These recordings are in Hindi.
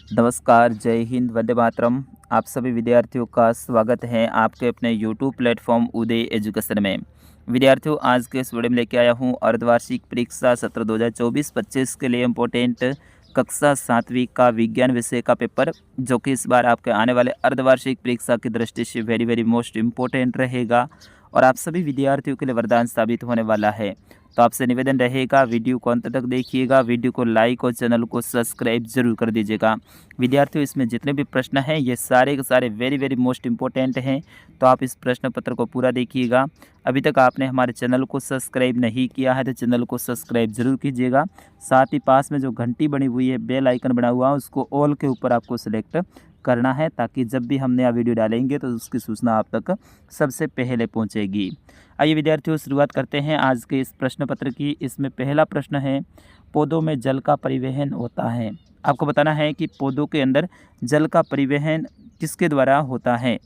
नमस्कार, जय हिंद, वंदे मातरम। आप सभी विद्यार्थियों का स्वागत है आपके अपने यूट्यूब प्लेटफॉर्म उदय एजुकेशन में। विद्यार्थियों, आज के इस वीडियो में लेके आया हूँ अर्धवार्षिक परीक्षा सत्र 2024-25 के लिए इम्पोर्टेंट कक्षा 7वीं का विज्ञान विषय का पेपर, जो कि इस बार आपके आने वाले अर्धवार्षिक परीक्षा की दृष्टि से वेरी मोस्ट इम्पोर्टेंट रहेगा और आप सभी विद्यार्थियों के लिए वरदान साबित होने वाला है। तो आपसे निवेदन रहेगा, वीडियो को अंत तक देखिएगा, वीडियो को लाइक और चैनल को सब्सक्राइब जरूर कर दीजिएगा। विद्यार्थियों, इसमें जितने भी प्रश्न हैं ये सारे के सारे वेरी मोस्ट इम्पोर्टेंट हैं, तो आप इस प्रश्न पत्र को पूरा देखिएगा। अभी तक आपने हमारे चैनल को सब्सक्राइब नहीं किया है तो चैनल को सब्सक्राइब जरूर कीजिएगा। साथ ही पास में जो घंटी बनी हुई है, बेल आइकन बना हुआ है, उसको ऑल के ऊपर आपको सिलेक्ट करना है, ताकि जब भी हम नया वीडियो डालेंगे तो उसकी सूचना आप तक सबसे पहले पहुंचेगी। आइए विद्यार्थियों, शुरुआत करते हैं आज के इस प्रश्न पत्र की। इसमें पहला प्रश्न है, पौधों में जल का परिवहन होता है। आपको बताना है कि पौधों के अंदर जल का परिवहन किसके द्वारा होता है।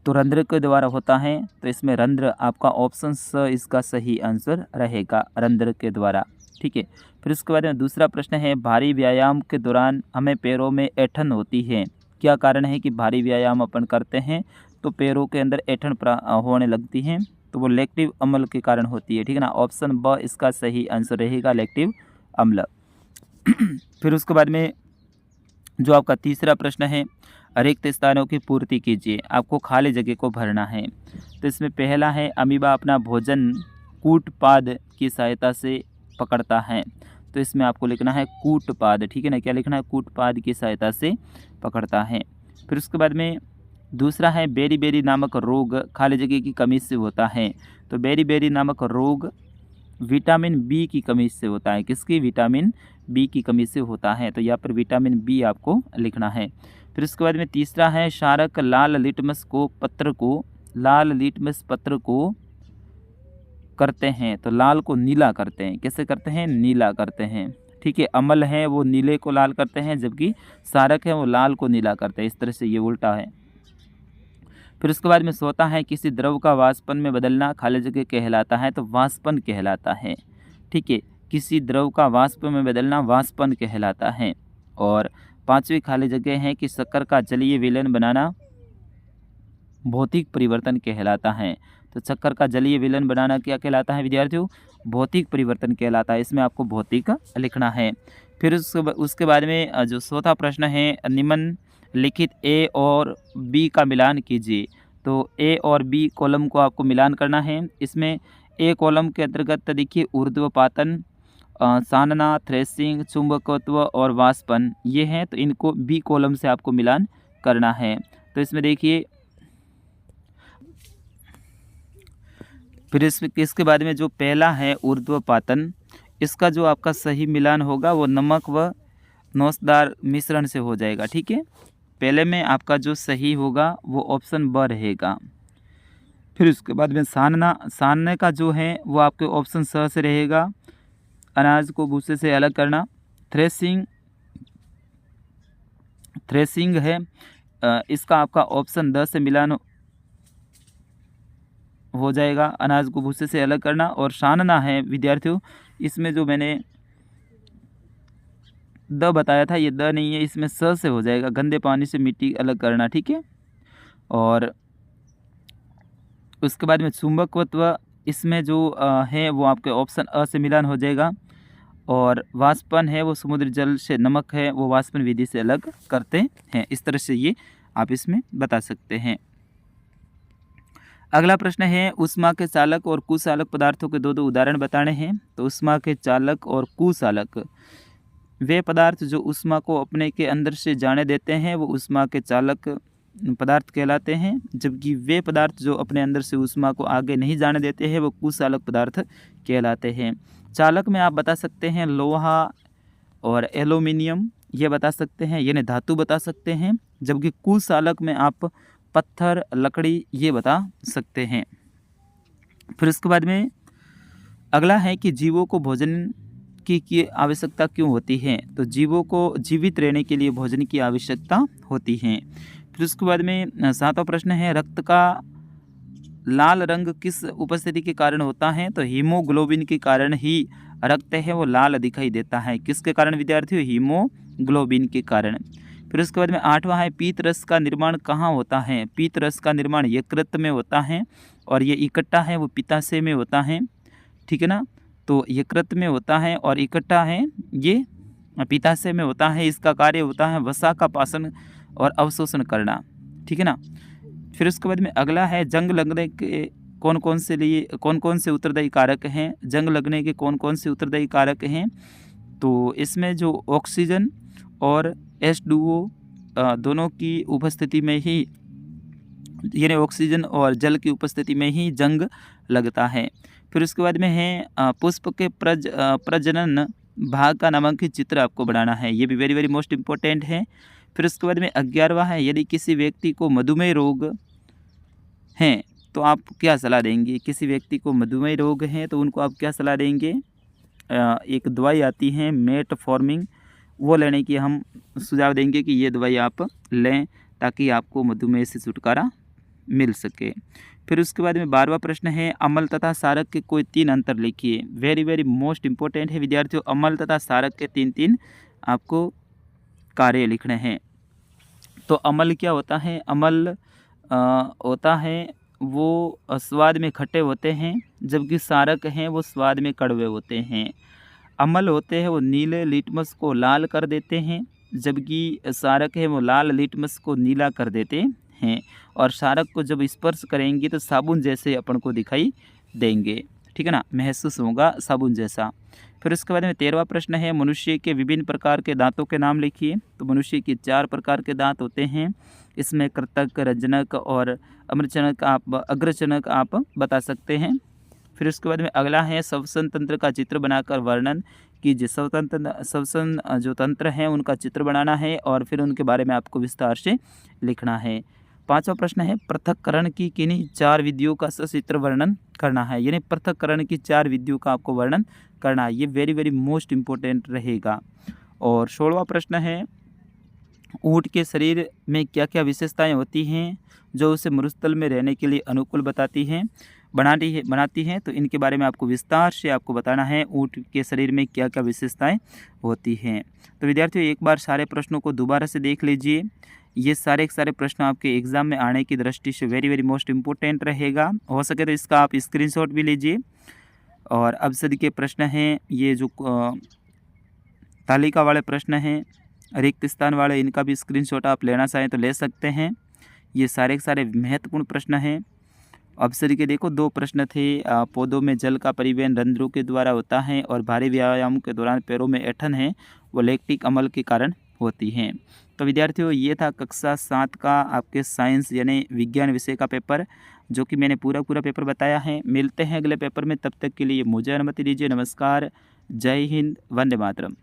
तो रंध्र के द्वारा होता है, तो इसमें रंध्र आपका ऑप्शन स इसका सही आंसर रहेगा, रंध्र के द्वारा। ठीक है। फिर उसके बाद में दूसरा प्रश्न है, भारी व्यायाम के दौरान हमें पैरों में ऐंठन होती है। क्या कारण है कि भारी व्यायाम अपन करते हैं तो पैरों के अंदर ऐंठन होने लगती है? तो वो लैक्टिव अम्ल के कारण होती है। ठीक है ना, ऑप्शन ब इसका सही आंसर रहेगा, लैक्टिव अम्ल। फिर उसके बाद में जो आपका तीसरा प्रश्न है, रिक्त स्थानों की पूर्ति कीजिए। आपको खाली जगह को भरना है। तो इसमें पहला है, अमीबा अपना भोजन कूटपाद की सहायता से पकड़ता है। तो इसमें आपको लिखना है कूटपाद। ठीक है ना, क्या लिखना है? कूटपाद की सहायता से पकड़ता है। फिर उसके बाद में दूसरा है, बेरी नामक रोग खाली जगह की कमी से होता है। तो बेरी नामक रोग विटामिन बी की कमी से होता है। किसकी? विटामिन बी की कमी से होता है। तो यहाँ पर विटामिन बी आपको लिखना है। फिर उसके बाद में तीसरा है, क्षारक लाल लिटमस पत्र को करते हैं। तो लाल को नीला करते हैं। कैसे करते हैं? नीला करते हैं। ठीक है, अम्ल है वो नीले को लाल करते हैं, जबकि क्षारक है वो लाल को नीला करते हैं। इस तरह से ये उल्टा है। फिर उसके बाद में सोता है, किसी द्रव का वाष्पन में बदलना खाली जगह कहलाता है। तो वाष्पन कहलाता है। ठीक है, किसी द्रव का वाष्प में बदलना वाष्पन कहलाता है। और पांचवी खाली जगह है कि शक्कर का जलीय विलयन बनाना भौतिक परिवर्तन कहलाता है। तो शक्कर का जलीय विलयन बनाना क्या कहलाता है विद्यार्थियों? भौतिक परिवर्तन कहलाता है। इसमें आपको भौतिक लिखना है। फिर उसके बाद में जो चौथा प्रश्न है, निम्नलिखित ए और बी का मिलान कीजिए। तो ए और बी कॉलम को आपको मिलान करना है। इसमें ए कॉलम के अंतर्गत देखिए ऊर्ध्वपातन, सानना, थ्रेसिंग, चुंबकत्व और वाष्पन ये हैं। तो इनको बी कॉलम से आपको मिलान करना है। तो इसमें देखिए, फिर इसके बाद में जो पहला है ऊर्ध्वपातन, इसका जो आपका सही मिलान होगा वो नमक व नौशदार मिश्रण से हो जाएगा। ठीक है, पहले में आपका जो सही होगा वो ऑप्शन ब रहेगा। फिर उसके बाद में सानने का जो है वो आपके ऑप्शन स से रहेगा, अनाज को भूसे से अलग करना। थ्रेसिंग है, इसका आपका ऑप्शन द से मिलान हो जाएगा, अनाज को भूसे से अलग करना। और छानना है विद्यार्थियों, इसमें जो मैंने द बताया था ये द नहीं है, इसमें स से हो जाएगा, गंदे पानी से मिट्टी अलग करना। ठीक है, और उसके बाद में चुंबकत्व, इसमें जो है वो आपके ऑप्शन अ से मिलान हो जाएगा। और वाष्पन है वो समुद्र जल से नमक है वो वाष्पन विधि से अलग करते हैं। इस तरह से ये आप इसमें बता सकते हैं। अगला प्रश्न है, ऊष्मा के चालक और कुचालक पदार्थों के दो उदाहरण बताने हैं। तो ऊष्मा के चालक और कुचालक, वे पदार्थ जो ऊष्मा को अपने के अंदर से जाने देते हैं वो ऊष्मा के चालक पदार्थ कहलाते हैं, जबकि वे पदार्थ जो अपने अंदर से ऊष्मा को आगे नहीं जाने देते हैं वो कुचालक पदार्थ कहलाते हैं। चालक में आप बता सकते हैं लोहा और एल्यूमिनियम, ये बता सकते हैं, यानी धातु बता सकते हैं। जबकि कुचालक में आप पत्थर, लकड़ी ये बता सकते हैं। फिर उसके बाद में अगला है कि जीवों को भोजन की आवश्यकता क्यों होती है। तो जीवों को जीवित रहने के लिए भोजन की आवश्यकता होती है। फिर उसके बाद में सातवां प्रश्न है, रक्त का लाल रंग किस उपस्थिति के कारण होता है। तो हीमोग्लोबिन के कारण ही रक्त है वो लाल दिखाई देता है। किसके कारण विद्यार्थियों? ग्लोबिन के कारण। फिर उसके बाद में 8वां है पीत रस का निर्माण कहाँ होता है। पीत रस का निर्माण यकृत में होता है और ये इकट्ठा है वो पित्ताशय में होता है, ठीक है ना। तो यकृत में होता है और इकट्ठा है ये पित्ताशय में होता है। इसका कार्य होता है वसा का पाचन और अवशोषण करना, ठीक है ना। फिर उसके बाद में अगला है जंग लगने के कौन कौन से उत्तरदायी कारक हैं। जंग लगने के कौन कौन से उत्तरदायी कारक हैं, तो इसमें जो ऑक्सीजन और H2O दोनों की उपस्थिति में ही, यानी ऑक्सीजन और जल की उपस्थिति में ही जंग लगता है। फिर उसके बाद में है पुष्प के प्रजनन भाग का नामांकित चित्र आपको बनाना है। ये भी वेरी वेरी मोस्ट इम्पोर्टेंट है। फिर उसके बाद में 11वां है यदि किसी व्यक्ति को मधुमेह रोग है तो आप क्या सलाह देंगे। किसी व्यक्ति को मधुमेह रोग है तो उनको आप क्या सलाह देंगे। एक दवाई आती है मेटफॉर्मिन, वो लेने की हम सुझाव देंगे कि ये दवाई आप लें ताकि आपको मधुमेह से छुटकारा मिल सके। फिर उसके बाद में 12वां प्रश्न है अम्ल तथा सारक के कोई 3 अंतर लिखिए। वेरी वेरी मोस्ट इम्पोर्टेंट है विद्यार्थियों, अम्ल तथा सारक के 3 आपको कार्य लिखने हैं। तो अम्ल क्या होता है। अम्ल होता है वो स्वाद में खट्टे होते हैं, जबकि सारक हैं वो स्वाद में कड़वे होते हैं। अम्ल होते हैं वो नीले लिटमस को लाल कर देते हैं, जबकि सारक है वो लाल लिटमस को नीला कर देते हैं। और सारक को जब स्पर्श करेंगे तो साबुन जैसे अपन को दिखाई देंगे, ठीक है ना, महसूस होगा साबुन जैसा। फिर उसके बाद में 13वां प्रश्न है मनुष्य के विभिन्न प्रकार के दांतों के नाम लिखिए। तो मनुष्य के 4 प्रकार के दांत होते हैं। इसमें कृतक, रंजनक और अग्रचनक आप बता सकते हैं। फिर उसके बाद में अगला है श्वसन तंत्र का चित्र बनाकर वर्णन कीजिए। श्वसन जो तंत्र हैं उनका चित्र बनाना है और फिर उनके बारे में आपको विस्तार से लिखना है। 5वां प्रश्न है पृथक्करण की किन्हीं 4 विधियों का सचित्र वर्णन करना है। यानी पृथक्करण की 4 विधियों का आपको वर्णन करना है। ये वेरी वेरी मोस्ट इम्पोर्टेंट रहेगा। और 16वां प्रश्न है ऊँट के शरीर में क्या क्या विशेषताएं होती हैं जो उसे मरुस्थल में रहने के लिए अनुकूल बनाती हैं। तो इनके बारे में आपको विस्तार से आपको बताना है ऊँट के शरीर में क्या क्या विशेषताएं होती हैं। तो विद्यार्थियों एक बार सारे प्रश्नों को दोबारा से देख लीजिए। ये सारे प्रश्न आपके एग्ज़ाम में आने की दृष्टि से वेरी वेरी मोस्ट इम्पोर्टेंट रहेगा। हो सके तो इसका आप स्क्रीनशॉट भी लीजिए। और अब सदी के प्रश्न हैं ये जो तालिका वाले प्रश्न हैं, रिक्त स्थान वाले, इनका भी स्क्रीनशॉट आप लेना चाहें तो ले सकते हैं। ये सारे महत्वपूर्ण प्रश्न हैं। अब सदी के देखो 2 प्रश्न थे। पौधों में जल का परिवहन रंध्रों के द्वारा होता है और भारी व्यायाम के दौरान पैरों में ऐंठन है वो लैक्टिक अम्ल के कारण होती हैं। तो विद्यार्थियों ये था कक्षा 7 का आपके साइंस यानी विज्ञान विषय का पेपर, जो कि मैंने पूरा पेपर बताया है। मिलते हैं अगले पेपर में, तब तक के लिए मुझे अनुमति दीजिए। नमस्कार, जय हिंद, वंदे मातरम।